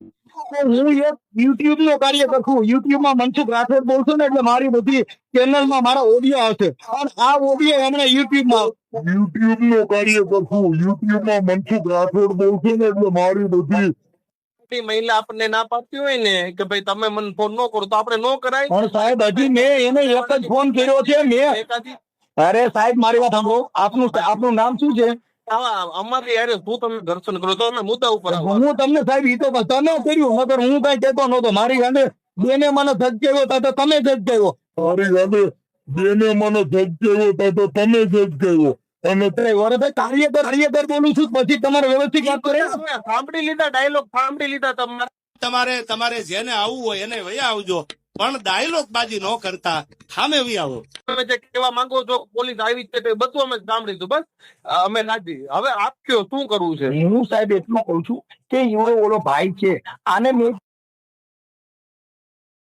હું એક યુટ્યુબ નો કાર્યકર છું. યુટ્યુબ માં મનસુખ રાઠોડ બોલશો ને એટલે મારી બધી ચેનલ માં મારા ઓડિયો આવશે. અને આ ઓડિયો એમણે યુટ્યુબ નો કાર્યકર છું. યુટ્યુબ માં મનસુખ રાઠોડ બોલશો ને એટલે મારી બધી મહિલા આપણને ના પાડતી હોય ને કે ભાઈ તમે મને ફોન ન કરો તો આપણે ન કરાય. પણ સાહેબ હજી મેં એને એક જ ફોન કર્યો છે. એકાદી અરે સાહેબ મારી વાત સાંભળો. આપનું નામ શું છે? અમારી યારે શું તમે દર્શન કરો તો અમે મુદ્દા ઉપર આવો. હું તમને સાહેબ ઈ તો તમે કર્યું નકર હું કઈ કહેતો નતો. મારી ગાંડે બેને મને ધજકાવ્યો તા તો તમે ધજકાવ્યો. મારી ગાંડે બેને મને ધજકાવ્યો તા તો તમે ધજકાવ્યો. અને કાર્યકર બોલું છું પછી તમારે વ્યવસ્થિત વાત કરે. સાંભળી લીધા ડાયલોગ સાંભળી લીધા તમારે. તમારે જેને આવવું હોય એને વયા આવજો, પણ ડાયલોગ બાજી ન કરતા સામે વહી આવો. તમે જે કહેવા માંગો છો પોલીસ આવી છે બધું અમે સાંભળી લીધું. બસ અમે રાજી. હવે આપ કયો શું કરવું છે? હું સાહેબ એટલું કઉ છું કે ઓલો ભાઈ છે આને મેં